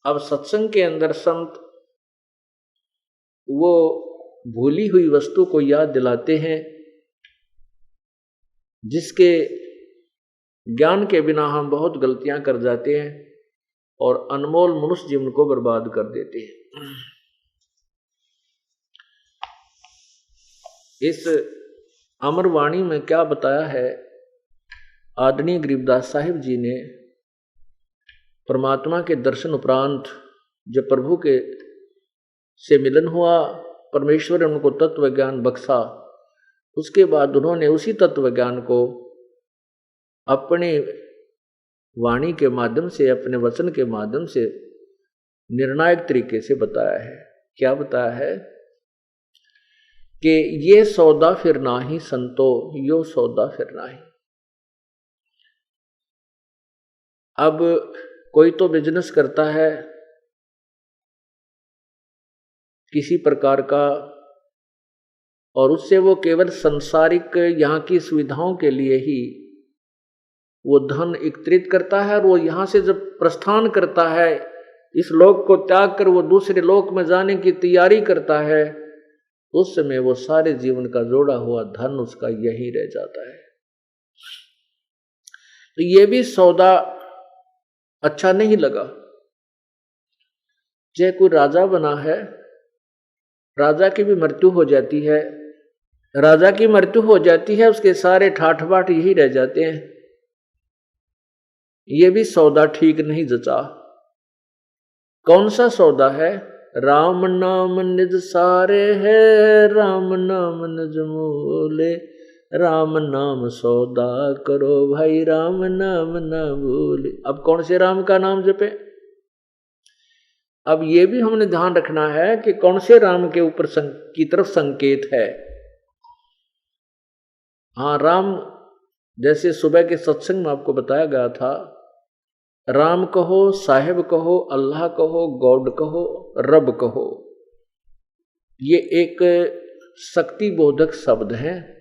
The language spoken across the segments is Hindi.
अब सत्संग के अंदर संत वो भूली हुई वस्तु को याद दिलाते हैं जिसके ज्ञान के बिना हम बहुत गलतियां कर जाते हैं और अनमोल मनुष्य जीवन को बर्बाद कर देते हैं। इस अमरवाणी में क्या बताया है, आदरणीय गरीबदास साहिब जी ने परमात्मा के दर्शन उपरांत जब प्रभु के से मिलन हुआ, परमेश्वर ने उनको तत्व ज्ञान बख्शा, उसके बाद उन्होंने उसी तत्व ज्ञान को अपने वाणी के माध्यम से, अपने वचन के माध्यम से निर्णायक तरीके से बताया है। क्या बताया है कि ये सौदा फिर नाही संतो, यो सौदा फिर नाही। अब कोई तो बिजनेस करता है किसी प्रकार का और उससे वो केवल सांसारिक यहाँ की सुविधाओं के लिए ही वो धन एकत्रित करता है और वो यहाँ से जब प्रस्थान करता है, इस लोक को त्याग कर वो दूसरे लोक में जाने की तैयारी करता है, उस समय वो सारे जीवन का जोड़ा हुआ धन उसका यही रह जाता है। तो ये भी सौदा अच्छा नहीं लगा। चाहे कोई राजा बना है, राजा की भी मृत्यु हो जाती है, राजा की मृत्यु हो जाती है, उसके सारे ठाठ बाट यही रह जाते हैं। ये भी सौदा ठीक नहीं जचा। कौन सा सौदा है? राम नाम निज सारे है, राम नाम निज मूले, राम नाम सौदा करो भाई, राम नाम ना भूले। अब कौन से राम का नाम जपे? अब ये भी हमने ध्यान रखना है कि कौन से राम के ऊपर की तरफ संकेत है। हाँ, राम जैसे सुबह के सत्संग में आपको बताया गया था, राम कहो, साहिब कहो, अल्लाह कहो, गॉड कहो, रब कहो, ये एक शक्ति बोधक शब्द है।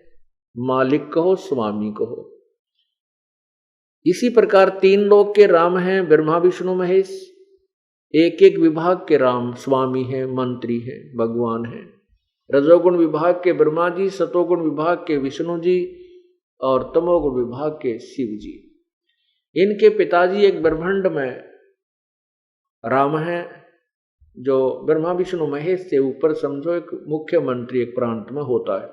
मालिक कहो, स्वामी कहो। इसी प्रकार तीन लोक के राम हैं, ब्रह्मा विष्णु महेश। एक एक विभाग के राम स्वामी हैं, मंत्री हैं, भगवान हैं। रजोगुण विभाग के ब्रह्मा जी, सतोगुण विभाग के विष्णु जी और तमोगुण विभाग के शिव जी। इनके पिताजी एक ब्रह्मांड में राम हैं, जो ब्रह्मा विष्णु महेश से ऊपर समझो एक मुख्यमंत्री एक प्रांत में होता है।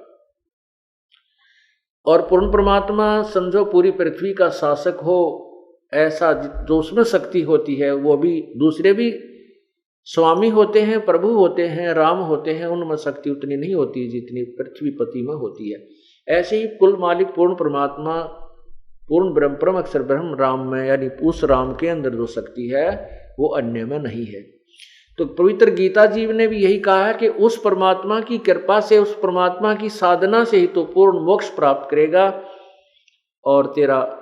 और पूर्ण परमात्मा समझो पूरी पृथ्वी का शासक हो, ऐसा जो उसमें शक्ति होती है, वो भी दूसरे भी स्वामी होते हैं, प्रभु होते हैं, राम होते हैं, उनमें शक्ति उतनी नहीं होती जितनी पृथ्वीपति में होती है। ऐसे ही कुल मालिक पूर्ण परमात्मा, पूर्ण ब्रह्म, परम अक्षर ब्रह्म राम में, यानी उस राम के अंदर जो शक्ति है वो अन्य में नहीं है। तो पवित्र गीता जी ने भी यही कहा है कि उस परमात्मा की कृपा से, उस परमात्मा की साधना से ही तो पूर्ण मोक्ष प्राप्त करेगा और तेरा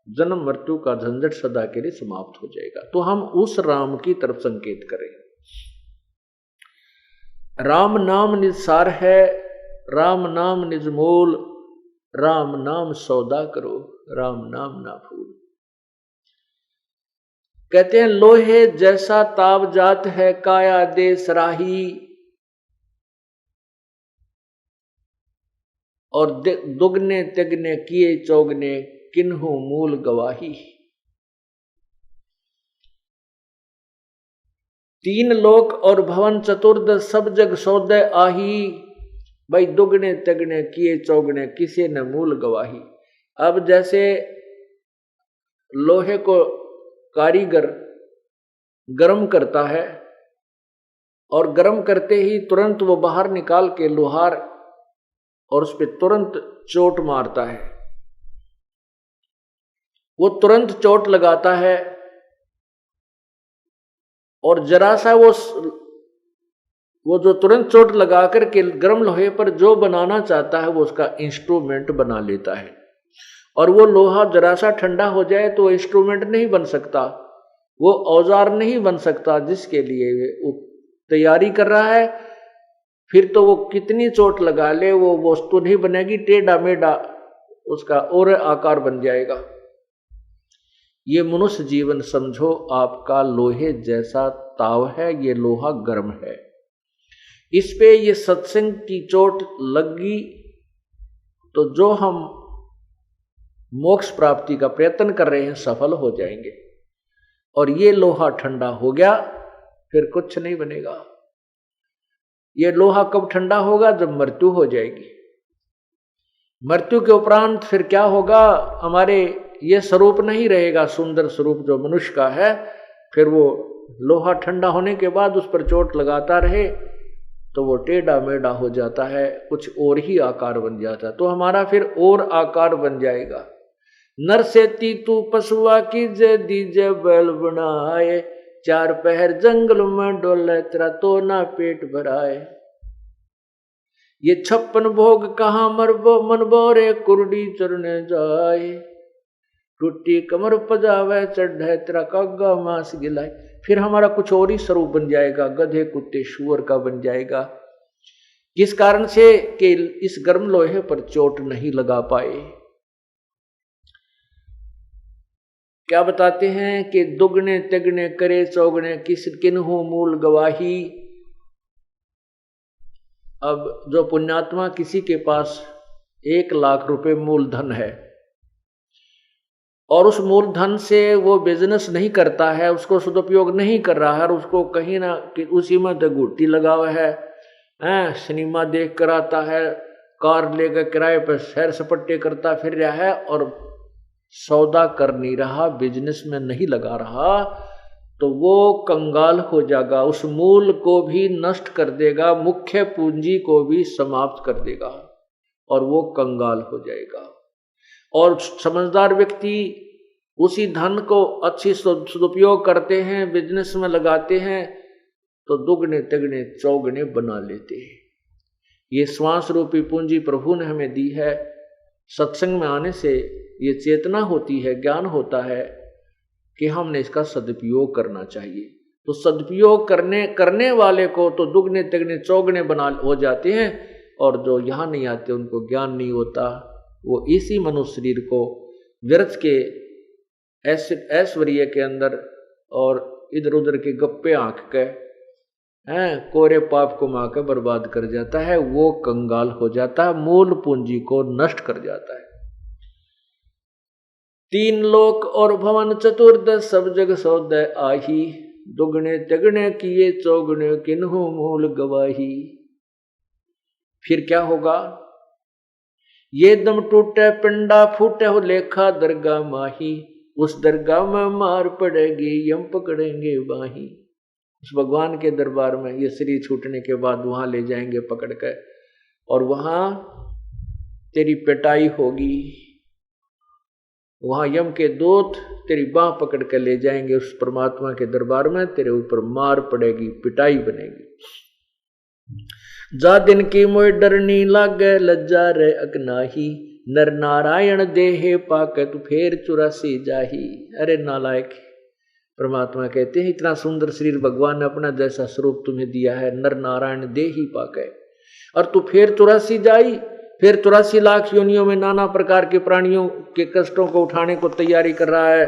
जन्म मृत्यु का झंझट सदा के लिए समाप्त हो जाएगा। तो हम उस राम की तरफ संकेत करें। राम नाम निज सार है, राम नाम निज मूल, राम नाम सौदा करो, राम नाम ना भूल। कहते हैं लोहे जैसा ताब जात है, काया दे सराही, और दुगने तिगने किए चौगने, किन्हु मूल गवाही। तीन लोक और भवन चतुर्दश, सब जग सौदे आही, भाई दुगने तिगने किए चौगने, किसी न मूल गवाही। अब जैसे लोहे को कारीगर गर्म करता है और गर्म करते ही तुरंत वो बाहर निकाल के लोहार और उस पर तुरंत चोट मारता है, वो तुरंत चोट लगाता है और जरा सा वो जो तुरंत चोट लगा करके गर्म लोहे पर जो बनाना चाहता है वो उसका इंस्ट्रूमेंट बना लेता है। और वो लोहा जरा सा ठंडा हो जाए तो इंस्ट्रूमेंट नहीं बन सकता, वो औजार नहीं बन सकता जिसके लिए वो तैयारी कर रहा है। फिर तो वो कितनी चोट लगा ले वो वस्तु नहीं बनेगी, टेढ़ा मेढ़ा उसका और आकार बन जाएगा। ये मनुष्य जीवन समझो आपका लोहे जैसा ताव है, ये लोहा गर्म है। इस पे ये सत्संग की चोट लगी तो जो हम मोक्ष प्राप्ति का प्रयत्न कर रहे हैं सफल हो जाएंगे। और ये लोहा ठंडा हो गया फिर कुछ नहीं बनेगा। ये लोहा कब ठंडा होगा? जब मृत्यु हो जाएगी। मृत्यु के उपरांत फिर क्या होगा? हमारे ये स्वरूप नहीं रहेगा, सुंदर स्वरूप जो मनुष्य का है। फिर वो लोहा ठंडा होने के बाद उस पर चोट लगाता रहे तो वो टेढ़ा मेढ़ा हो जाता है, कुछ और ही आकार बन जाता है। तो हमारा फिर और आकार बन जाएगा। नर से तू पशुआ की जे दीजे बैल बनाए, चार पहर जंगल में डोले तेरा तो ना पेट भराए। ये 56 भोग कहाँ मरबो मनबो रे कुर्डी चरने जाए, टूटी कमर पजावे चढ़े तेरा कागा मांस गिलाए। फिर हमारा कुछ और ही स्वरूप बन जाएगा, गधे कुत्ते शुअर का बन जाएगा। किस कारण से? कि इस गर्म लोहे पर चोट नहीं लगा पाए। क्या बताते हैं कि दुगने तिगने करे चौगने किस किन्हु मूल गवाही। अब जो पुण्यात्मा किसी के पास 1 लाख रुपए मूलधन है और उस मूलधन से वो बिजनेस नहीं करता है, उसको सदुपयोग नहीं कर रहा है और उसको कहीं ना उसी में तो गुट्टी लगा हुआ है, सिनेमा देख कर आता है, कार लेकर किराए पर सैर सपट्टे करता फिर रहा है और सौदा कर नहीं रहा, बिजनेस में नहीं लगा रहा, तो वो कंगाल हो जाएगा। उस मूल को भी नष्ट कर देगा, मुख्य पूंजी को भी समाप्त कर देगा और वो कंगाल हो जाएगा। और समझदार व्यक्ति उसी धन को अच्छी सदुपयोग करते हैं, बिजनेस में लगाते हैं तो दुगने तिगने चौगने बना लेते हैं। ये श्वास रूपी पूंजी प्रभु ने हमें दी है। सत्संग में आने से ये चेतना होती है, ज्ञान होता है कि हमने इसका सदुपयोग करना चाहिए। तो सदुपयोग करने वाले को तो दुगने तिगने चौगने बना हो जाते हैं और जो यहाँ नहीं आते उनको ज्ञान नहीं होता। वो इसी मनुष्य शरीर को व्यर्थ के ऐश्वर्य के अंदर और इधर उधर के गप्पे आंख के कोरे पाप को माँ के बर्बाद कर जाता है। वो कंगाल हो जाता है, मूल पूंजी को नष्ट कर जाता है। 3 लोक और भवन चतुर्दश सब जग सौदय आही, दुगने तिगने किए चौगने किन्हु मूल गवाही। फिर क्या होगा? ये दम टूटे पिंडा फूटे हो लेखा दरगाह माही, उस दरगाह में मार पड़ेगी यम पकड़ेंगे बाही। उस भगवान के दरबार में ये शरीर छूटने के बाद वहां ले जाएंगे पकड़ कर और वहां तेरी पिटाई होगी। वहां यम के दूत तेरी बाह पकड़ कर ले जाएंगे उस परमात्मा के दरबार में, तेरे ऊपर मार पड़ेगी, पिटाई बनेगी। जा दिन की मोय डरनी लागे लज्जा रे अकनाही, नर नारायण देहे पाके तू फेर 84 जाही। अरे नालायक, परमात्मा कहते हैं इतना सुंदर शरीर भगवान ने अपना जैसा स्वरूप तुम्हें दिया है, नर नारायण दे ही पाके, और तू फिर 84 जाई, फिर 84 लाख योनियों में नाना प्रकार के प्राणियों के कष्टों को उठाने को तैयारी कर रहा है,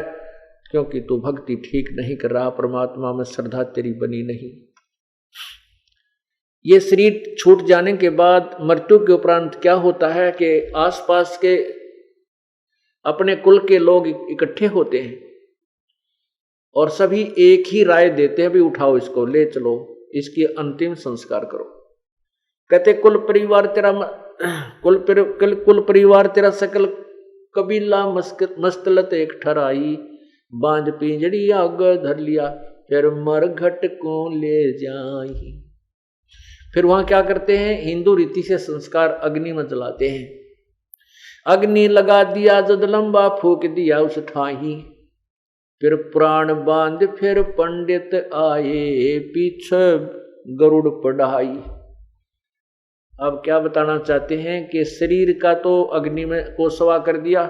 क्योंकि तू भक्ति ठीक नहीं कर रहा, परमात्मा में श्रद्धा तेरी बनी नहीं। ये शरीर छूट जाने के बाद मृत्यु के उपरांत क्या होता है कि आसपास के अपने कुल के लोग इकट्ठे होते हैं और सभी एक ही राय देते हैं, भी उठाओ इसको, ले चलो, इसकी अंतिम संस्कार करो। कहते कुल परिवार तेरा सकल कबीला मस्तलत एक ठराई, बांझ पिंजड़ी आग धर लिया, फिर मरघट को ले जाई। फिर वहां क्या करते हैं? हिंदू रीति से संस्कार अग्नि में जलाते हैं। अग्नि लगा दिया जद लंबा फूक दिया उस ठाही, फिर प्राण बांध फिर पंडित आए, पीछे गरुड़ पढ़ाई। अब क्या बताना चाहते हैं कि शरीर का तो अग्नि में को सवा कर दिया,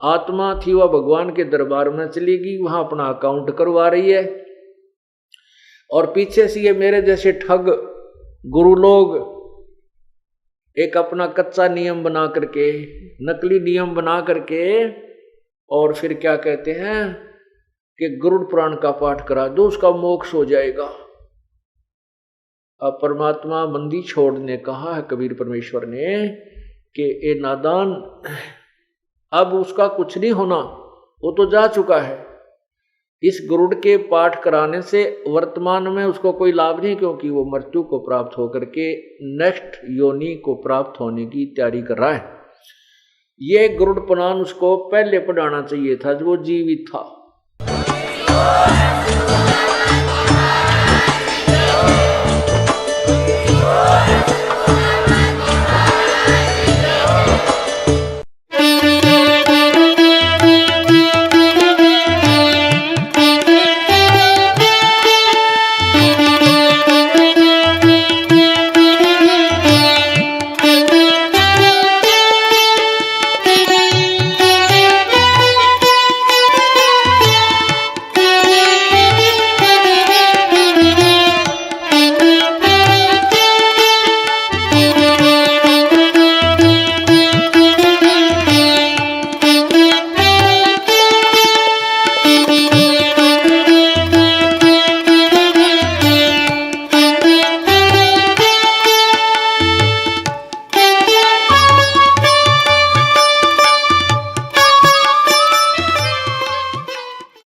आत्मा थी वह भगवान के दरबार में चली गई, वहां अपना अकाउंट करवा रही है, और पीछे से ये मेरे जैसे ठग गुरु लोग एक अपना कच्चा नियम बना करके, नकली नियम बना करके और फिर क्या कहते हैं कि गरुड़ पुराण का पाठ करा दो, उसका मोक्ष हो जाएगा। अब परमात्मा बंदी छोड़ने कहा है कबीर परमेश्वर ने कि ए नादान, अब उसका कुछ नहीं होना, वो तो जा चुका है। इस गरुड़ के पाठ कराने से वर्तमान में उसको कोई लाभ नहीं, क्योंकि वो मृत्यु को प्राप्त होकर के नेक्स्ट योनि को प्राप्त होने की तैयारी कर रहा है। ये गरुड़ पुराण उसको पहले पढ़ाना चाहिए था जब वो जीवित था।